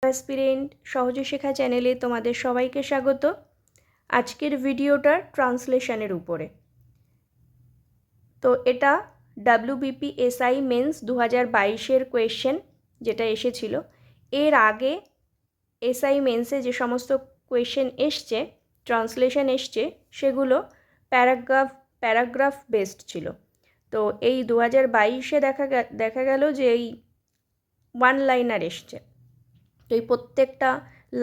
Aspirant সহজে শেখা চ্যানেলে তোমাদের সবাইকে স্বাগত। আজকের ভিডিওটা ট্রান্সলেশনের উপরে। তো এটা WBPSI মেন্স 2022-এর কোয়েশ্চেন যেটা এসেছিল। এর আগে এসআই মেন্সে যে সমস্ত কোয়েশ্চেন এসছে, ট্রান্সলেশন এসছে, সেগুলো প্যারাগ্রাফ বেসড ছিল। তো এই 2022-এ দেখা গেল যে এই ওয়ান লাইনার এসছে। তো এই প্রত্যেকটা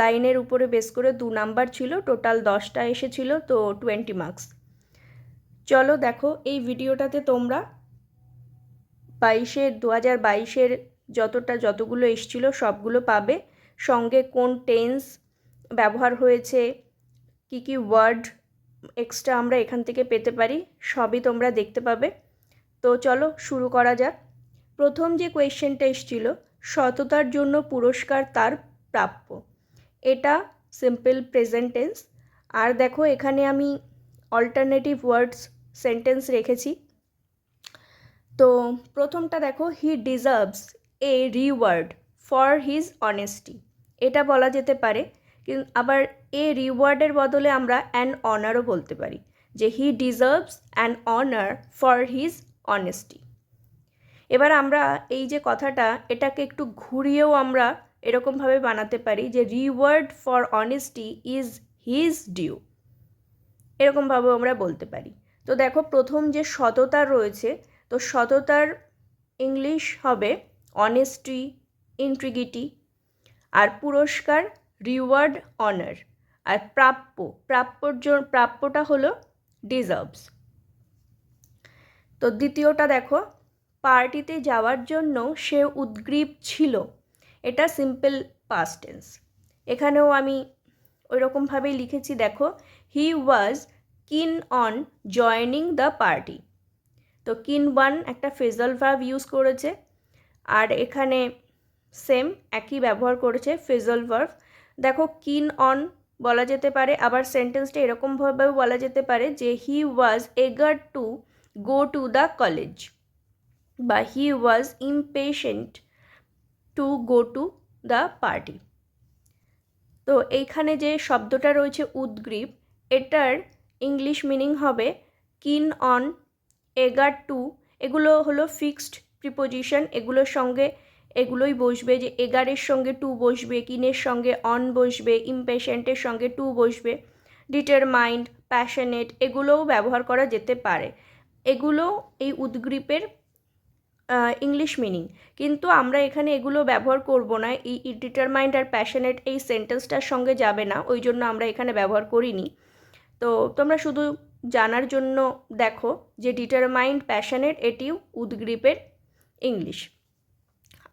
লাইনের উপরে বেস করে 2 নাম্বার ছিল, টোটাল 10টা এসেছিল, তো 20 মার্কস। চলো দেখো, এই ভিডিওটাতে তোমরা 2022-এর যতগুলো এসছিল সবগুলো পাবে, সঙ্গে কোন টেন্স ব্যবহার হয়েছে, কি ওয়ার্ড এক্সট্রা আমরা এখান থেকে পেতে পারি, সবই তোমরা দেখতে পাবে। তো চলো শুরু করা যাক। প্রথম যে কোয়েশ্চেনটা এসেছিল, সততার জন্য পুরস্কার তার প্রাপ্য। এটা সিম্পল প্রেজেন্ট টেন্স। আর দেখো, এখানে আমি অল্টারনেটিভ ওয়ার্ডস সেন্টেন্স রেখেছি। তো প্রথমটা দেখো, হি deserves A reward for his honesty. এটা বলা যেতে পারে, কিন্তু আবার এ রিওয়ার্ডের বদলে আমরা অ্যান অনারও বলতে পারি, যে হি deserves an honour for his honesty. এবার আমরা এই যে কথাটা, এটাকে একটু ঘুরিয়েও আমরা এরকমভাবে বানাতে পারি যে reward for honesty is his due, এরকমভাবেও আমরা বলতে পারি। তো দেখো, প্রথম যে সততা রয়েছে, তো সততার ইংলিশ হবে অনেস্টি, ইন্টিগ্রিটি। আর পুরস্কার রিওয়ার্ড, অনার। আর প্রাপ্যটা হলো ডিজার্ভস। তো দ্বিতীয়টা দেখো, পার্টিতে যাওয়ার জন্য সে উদগ্রীব ছিল। এটা সিম্পল পাস্ট টেন্স। এখানেও আমি ওই রকমভাবেই লিখেছি। দেখো, হি ওয়াজ কিন অন জয়নিং দ্য পার্টি। তো কিন ওয়ান একটা ফ্রেজাল ভার্ব ইউজ করেছে, আর এখানে সেম একই ব্যবহার করেছে ফ্রেজাল ভার্ব। দেখো, কিন অন বলা যেতে পারে, আবার সেন্টেন্সটা এরকমভাবেও বলা যেতে পারে যে he was eager to go to the college, বা he was impatient to go to the party. তো এইখানে যে শব্দটা রয়েছে উদগ্রীব, এটার ইংলিশ মিনিং হবে কিন অন, এগার টু। এগুলো হলো ফিক্সড প্রিপোজিশন, এগুলোর সঙ্গে এগুলোই বসবে, যে এগারের সঙ্গে টু বসবে, কিনের সঙ্গে অন বসবে, ইমপেশেন্টের সঙ্গে টু বসবে। ডিটারমাইন্ড, প্যাশনেট, এগুলোও ব্যবহার করা যেতে পারে। এগুলো এই উদগ্রীবের ইংলিশ মিনিং, কিন্তু আমরা এখানে এগুলো ব্যবহার করব না। এই ডিটারমাইন্ড আর প্যাশনেট এই সেন্টেন্সটার সঙ্গে যাবে না, ওই জন্য আমরা এখানে ব্যবহার করিনি। তো তোমরা শুধু জানার জন্য দেখো যে ডিটারমাইন্ড, প্যাশনেট, এটিও উদগ্রীবের ইংলিশ।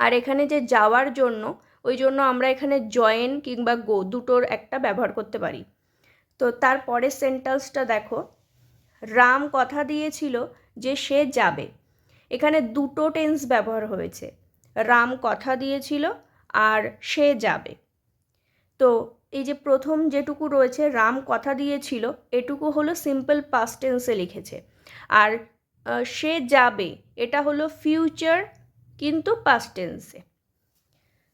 আর এখানে যে যাওয়ার জন্য, ওই জন্য আমরা এখানে জয়েন কিংবা গো দুটোর একটা ব্যবহার করতে পারি। তো তারপরের সেন্টেন্সটা দেখো, রাম কথা দিয়েছিল যে সে যাবে। এখানে দুটো টেন্স ব্যবহার হয়েছে, রাম কথা দিয়েছিল আর সে যাবে। তো এই যে প্রথম যেটুকু রয়েছে, রাম কথা দিয়েছিল, এটুকু হলো সিম্পল পাস্ট টেন্সে লিখেছে। আর সে যাবে, এটা হলো ফিউচার কিন্তু পাস্ট টেন্সে।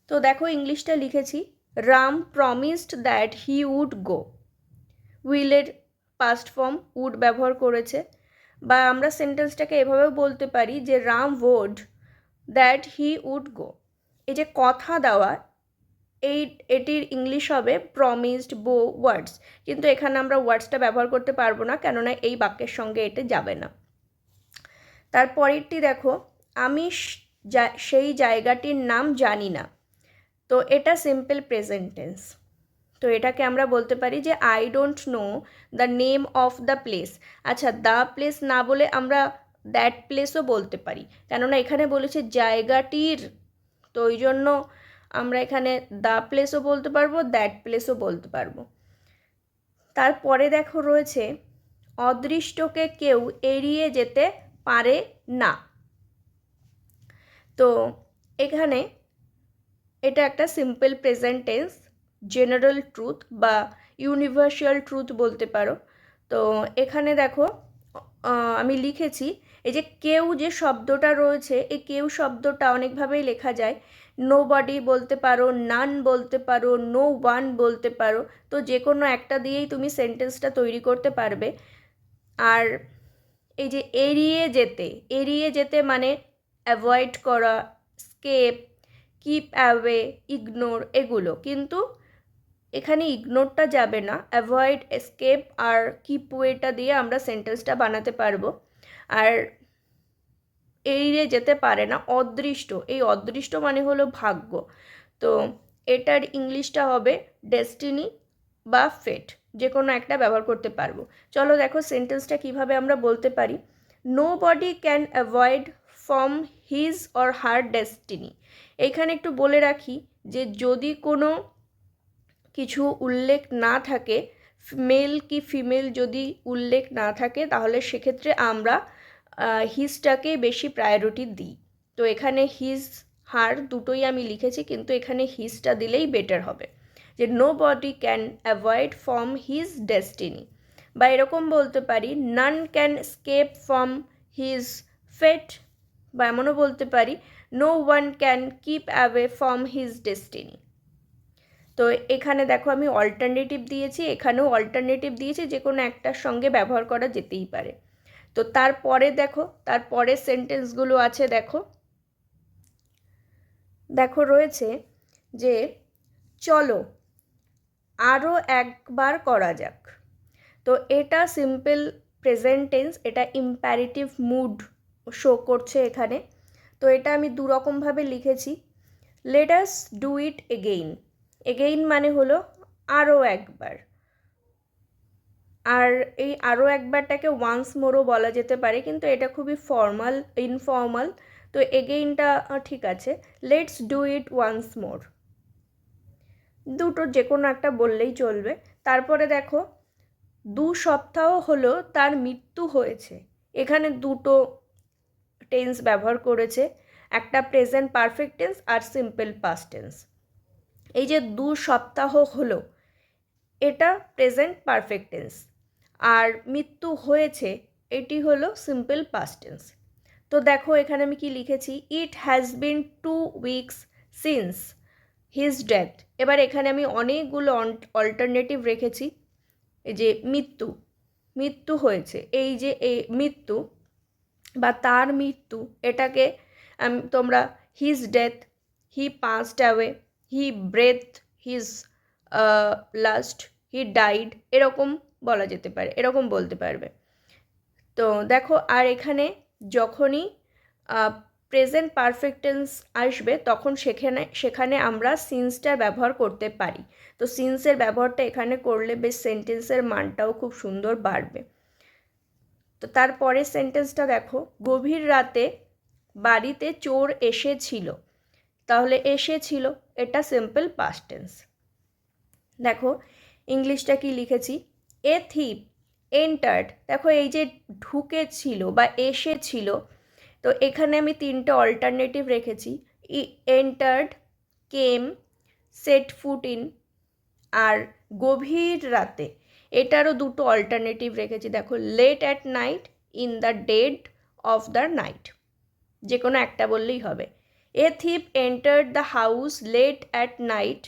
তো দেখো, ইংলিশটা লিখেছি, Ram promised that he would go. উইলের পাস্ট ফর্ম উড ব্যবহার করেছে। বা আমরা সেন্টেন্সটাকে এভাবেও বলতে পারি যে Ram vowed that he would go. এই যে কথা দেওয়া, এটির ইংলিশ হবে প্রমিসড বো ওয়ার্ডস, কিন্তু এখানে আমরা ওয়ার্ডসটা ব্যবহার করতে পারবো না, কেননা এই বাক্যের সঙ্গে এটি যাবে না। তারপরেরটি দেখো, আমি সেই জায়গাটির নাম জানি না। তো এটা সিম্পল প্রেজেন্ট টেন্স। তো এটাকে আমরা বলতে পারি যে I don't know the name of the place. আচ্ছা, দ্য প্লেস না বলে আমরা দ্যাট প্লেসও বলতে পারি, কেননা এখানে বলেছে জায়গাটির, তো ওই জন্য আমরা এখানে দ্য প্লেসও বলতে পারবো, দ্যাট প্লেসও বলতে পারবো। তারপরে দেখো রয়েছে, অদৃষ্টকে কেউ এড়িয়ে যেতে পারে না। তো এখানে এটা একটা simple present tense, general truth বা ইউনিভার্সাল ট্রুথ বলতে পারো। তো এখানে দেখো, আমি লিখেছি এই যে কেউ যে শব্দটা রয়েছে, এই কেউ শব্দটা অনেকভাবেই লেখা যায়, নোবডি বলতে পারো, নান বলতে পারো, নো ওয়ান বলতে পারো। তো যে কোনো একটা দিয়েই তুমি সেন্টেন্সটা তৈরি করতে পারবে। আর এই যে এড়িয়ে যেতে মানে অ্যাভয়েড করা, স্কেপ, কিপ অ্যাওয়ে, ইগনোর, এগুলো। কিন্তু এখানে ইগনোরটা যাবে না, অ্যাভয়েড, এস্কেপ আর কিপ ওয়েটা দিয়ে আমরা সেন্টেন্সটা বানাতে পারবো। আর এড়িয়ে যেতে পারে না, অদৃষ্ট, এই অদৃষ্ট মানে হলো ভাগ্য। তো এটার ইংলিশটা হবে ডেস্টিনি বা ফেট, যে কোনো একটা ব্যবহার করতে পারবো। চলো দেখো সেন্টেন্সটা কিভাবে আমরা বলতে পারি। Nobody can avoid from his or her destiny. এইখানে একটু বলে রাখি যে যদি কোনো কিছু উল্লেখ না থাকে, মেল কি ফিমেল যদি উল্লেখ না থাকে, তাহলে সেক্ষেত্রে আমরা হিজটাকে বেশি প্রায়োরিটি দিই। তো এখানে হিজ হার দুটোই আমি লিখেছি, কিন্তু এখানে হিজটা দিলেই বেটার হবে, যে nobody can avoid from his destiny. বা এরকম বলতে পারি none can escape from his fate. বা এমনও বলতে পারি no one can keep away from his destiny. তো এখানে দেখো আমি অল্টারনেটিভ দিয়েছি, এখানেও অল্টারনেটিভ দিয়েছি, যে কোনো একটার সঙ্গে ব্যবহার করা যেতেই পারে। তো তারপরে দেখো, তারপরে সেন্টেন্সগুলো আছে, দেখো দেখো রয়েছে যে চলো আরও একবার করা যাক। তো এটা সিম্পল প্রেজেন্ট টেন্স, এটা ইম্প্যারেটিভ মুড শো করছে এখানে। তো এটা আমি দুরকমভাবে লিখেছি। Let us do it again. Again মানে হলো আরও একবার। আর এই আরও একবারটাকে ওয়ান্স মোরও বলা যেতে পারে, কিন্তু এটা খুবই ফর্মাল, ইনফর্মাল। তো এগেইনটা ঠিক আছে। Let's do it once more, দুটো যে কোনো একটা বললেই চলবে। তারপরে দেখো 2 সপ্তাহ হলো তার মৃত্যু হয়েছে। এখানে দুটো টেন্স ব্যবহার করেছে, একটা প্রেজেন্ট পারফেক্ট টেন্স আর সিম্পল পাস্ট টেন্স। এই যে 2 সপ্তাহ হলো, এটা প্রেজেন্ট পারফেক্ট টেন্স, আর মৃত্যু হয়েছে এটি হলো সিম্পল পাস্ট টেন্স। তো দেখো এখানে আমি কি লিখেছি, it has been 2 weeks since his death. এবার এখানে আমি অনেকগুলো অল্টারনেটিভ রেখেছি। এই যে মৃত্যু হয়েছে, এই যে এই মৃত্যু বা তার মৃত্যু, এটাকে তোমরা his death, he passed away, he breath his last, he died, এরকম বলা যেতে পারে, এরকম বলতে পারবে। তো দেখো আর এখানে যখনই প্রেজেন্ট পারফেক্ট টেন্স আসবে তখন সেখানে আমরা সিন্সটার ব্যবহার করতে পারি। তো সিন্সের ব্যবহারটা এখানে করলে বেশ সেন্টেন্সের মানটাও খুব সুন্দর বাড়বে। তো তারপরের সেন্টেন্সটা দেখো, গভীর রাতে বাড়িতে চোর এসেছিল। তাহলে এসেছিল এটা সিম্পল পাস্ট টেন্স। দেখো ইংলিশটা কি লিখেছি, এ থিপ এন্টার্ড। দেখো এই যে ঢুকেছিল বা এসেছিল, তো এখানে আমি 3টে অল্টারনেটিভ রেখেছি, entered, came, set foot in. আর গভীর রাতে এটারও 2টো অল্টারনেটিভ রেখেছি, দেখো late at night, in the dead of the night, যে কোনো একটা বললেই হবে। A thief entered the house late at night.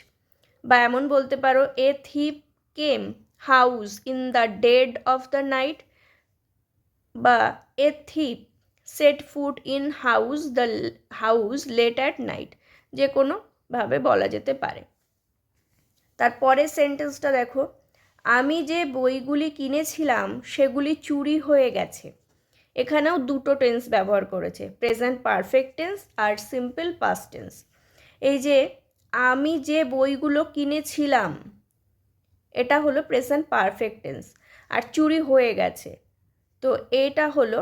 বা এমন বলতে পারো a thief came house in the dead of the night. বা a thief set foot in house late at night, যে কোনোভাবে বলা যেতে পারে। তারপরের সেন্টেন্সটা দেখো, আমি যে বইগুলি কিনেছিলাম সেগুলি চুরি হয়ে গেছে। এখানেও 2টো টেন্স ব্যবহার করেছে, প্রেজেন্ট পারফেক্ট টেন্স আর সিম্পল পাস্ট টেন্স। এই যে আমি যে বইগুলো কিনেছিলাম, এটা হলো প্রেজেন্ট পারফেক্ট টেন্স, আর চুরি হয়ে গেছে, তো এটা হলো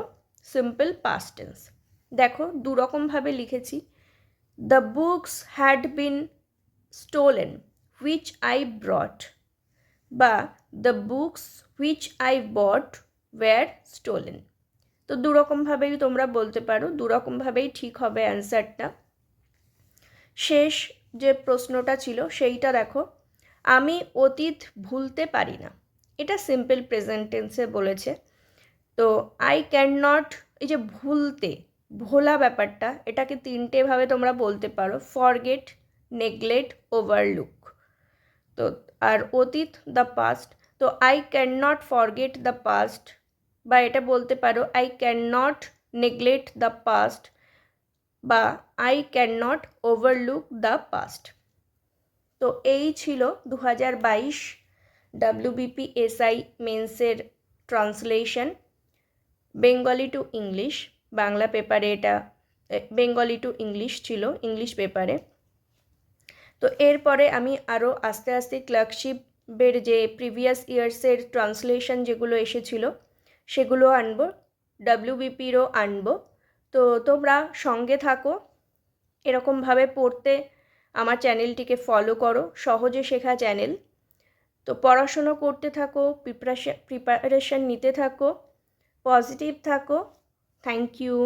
সিম্পল পাস্ট টেন্স। দেখো দুরকমভাবে লিখেছি, the books had been stolen which I brought. বা the books which I bought were stolen. তো দুরকমভাবেই তোমরা বলতে পারো, দুরকমভাবেই ঠিক হবে অ্যান্সারটা। শেষ যে প্রশ্নটা ছিল সেইটা দেখো, আমি অতীত ভুলতে পারি না। এটা সিম্পল প্রেজেন্ট টেন্সে বলেছে। তো আই ক্যান নট, এই যে ভুলতে, ভোলা ব্যাপারটা, এটাকে তিনটেভাবে তোমরা বলতে পারো, ফরগেট, নেগলেক্ট, ওভারলুক। তো আর অতীত দ্য পাস্ট, তো I can not forget the past, বা এটা বলতে পারো I can not neglect the past, বা I can not overlook the past. তো এই ছিল 2022 WBPSI মেন্সের translation Bengali to English. Bangla পেপারে এটা বেঙ্গলি টু ইংলিশ ছিল, ইংলিশ পেপারে। তো এরপরে আমি আরও আস্তে আস্তে ক্লার্কশিপের যে প্রিভিয়াস ইয়ার্সের ট্রান্সলেশন যেগুলো এসেছিল সেগুলো আনবো, WBPরও আনবো। তো তোমরা সঙ্গে থাকো, এরকমভাবে পড়তে আমার চ্যানেলটিকে ফলো করো, সহজে শেখা চ্যানেল। তো পড়াশুনো করতে থাকো, প্রিপারেশন নিতে থাকো, পজিটিভ থাকো। Thank you.